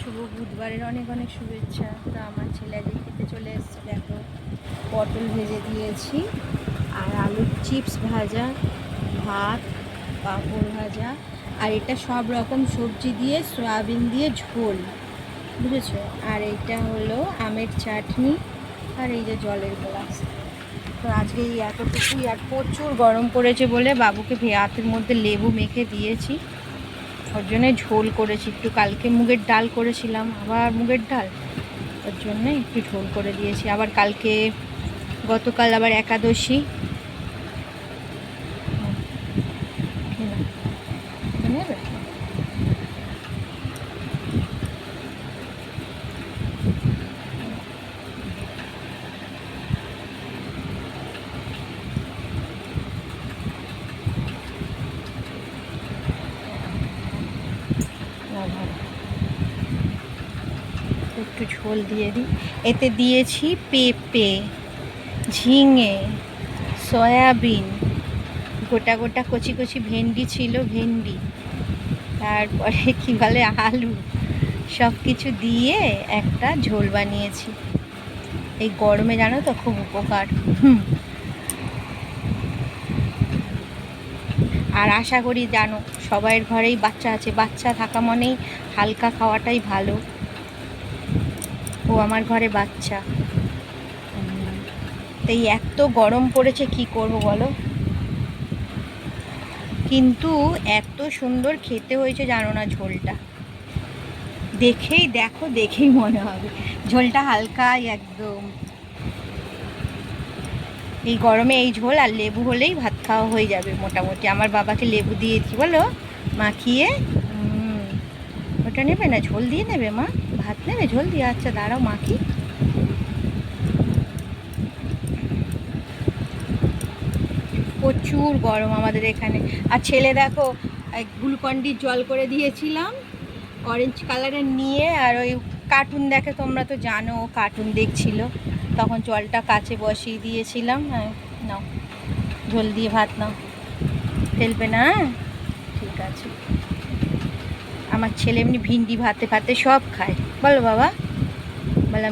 শুভ বুধবারের অনেক অনেক শুভেচ্ছা। তো আমার ছেলে আজকে খেতে চলে এসছে, দেখো পটল ভেজে দিয়েছি আর আলুর চিপস ভাজা, ভাত, পাঁপড় ভাজা, আর এটা সব রকম সবজি দিয়ে সয়াবিন দিয়ে ঝোল, বুঝেছো? আর এইটা হলো আমের চাটনি, আর এই যে জলের গ্লাস। তো আজকে এই এতটুকুই, আর প্রচুর গরম পড়েছে বলে বাবুকে ভাতের মধ্যে লেবু মেখে দিয়েছি, ওর জন্যে ঝোল করেছি একটু। কালকে মুগের ডাল করেছিলাম, আবার মুগের ডাল, ওর জন্যে একটু ঝোল করে দিয়েছি। আবার কালকে গতকাল আবার একাদশী, নেবে একটু ঝোল দিয়ে দিই। এতে দিয়েছি পেঁপে, ঝিঙে, সয়াবিন, গোটা গোটা কচি কচি ভেন্ডি ছিল, ভেন্ডি, তারপরে কি বলে আলু, সব কিছু দিয়ে একটা ঝোল বানিয়েছি। এই গরমে জানো তো খুব উপকার। আর আশা করি জানো সবাইয়ের ঘরেই বাচ্চা আছে, বাচ্চা থাকা মানেই হালকা খাওয়াটাই ভালো। ও আমার ঘরে বাচ্চা, তাই এত গরম পড়েছে কি করব বলো। কিন্তু এত সুন্দর খেতে হয়েছে জানো না, ঝোলটা দেখেই দেখো, দেখেই মনে হবে ঝোলটা হালকাই একদম। এই গরমে এই ঝোল আর লেবু হলেই ভাত খাওয়া হয়ে যাবে মোটামুটি। আমার বাবাকে লেবু দিয়েছি বলো মাখিয়ে। ওটা নেবে না, ঝোল দিয়ে নেবে মা? ভাত নেবে ঝোল দিয়ে? আচ্ছা দাঁড়াও মাখি। প্রচুর গরম আমাদের এখানে। আর ছেলে দেখো গ্লুকন্ডির জল করে দিয়েছিলাম অরেঞ্জ কালারের নিয়ে, আর ওই কার্টুন দেখে, তোমরা তো জানো কার্টুন দেখছিল, তখন জলটা কাছে বসিয়ে দিয়েছিলাম। নাও ঝোল দিয়ে ভাত নাও, ফেলবে না? ঠিক আছে। আমার ছেলে এমনি ভিন্ডি ভাতে ভাতে সব খায়, বলো বাবা বল।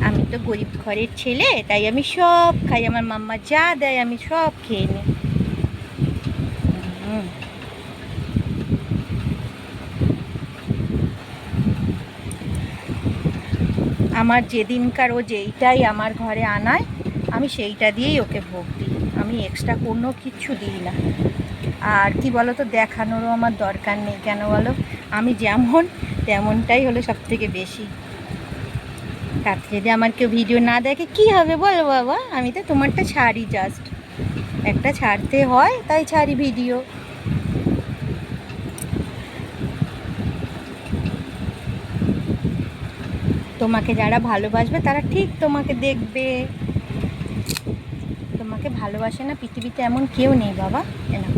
আমি তো গরিব ঘরের ছেলে, তাই আমি সব খাই, আমার মাম্মা যা দেয় আমি সব খেয়ে নিই। আমার যেদিনকার ও যেইটাই আমার ঘরে আনায় আমি সেইটা দিয়েই ওকে ভোগ দিই, আমি এক্সট্রা কোনো কিচ্ছু দিই না। আর কি বলো তো, দেখানোরও আমার দরকার নেই, কেন বলো, আমি যেমন তেমনটাই হলো সব থেকে বেশি। তাতে যদি আমার কেউ ভিডিও না দেখে কি হবে বলো বাবা? আমি তো তোমারটা ছাড়ি, জাস্ট একটা ছাড়তে হয় তাই ছাড়ি ভিডিও। তোমাকে যারা ভালোবাসবে তারা ঠিক তোমাকে দেখবে, তোমাকে ভালোবাসে না পৃথিবীতে এমন কেউ নেই বাবা। এনা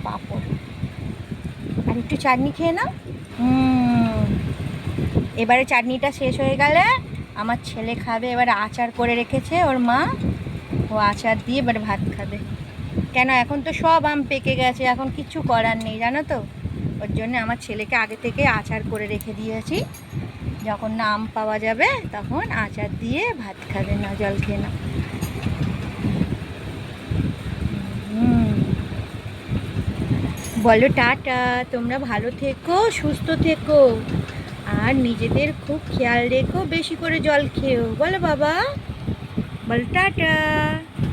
পাঁপড় আর একটু চাটনি খেয়ে নাও। এবারে চাটনিটা শেষ হয়ে গেলে আমার ছেলে খাবে, এবারে আচার করে রেখেছে ওর মা, ও আচার দিয়ে এবারে ভাত খাবে। কেন, এখন তো সব আম পেকে গেছে, এখন কিচ্ছু করার নেই জানো তো, ওর জন্য আমার ছেলেকে আগে থেকে আচার করে রেখে দিয়েছি, যখন না আম পাওয়া যাবে তখন আচার দিয়ে ভাত খাবে, না জল খেয়ে না। বলো টাটা, তোমরা ভালো থেকো, সুস্থ থেকো, আর নিজেদের খুব খেয়াল রেখো, বেশি করে জল খেও, বলো বাবা, বলো টাটা।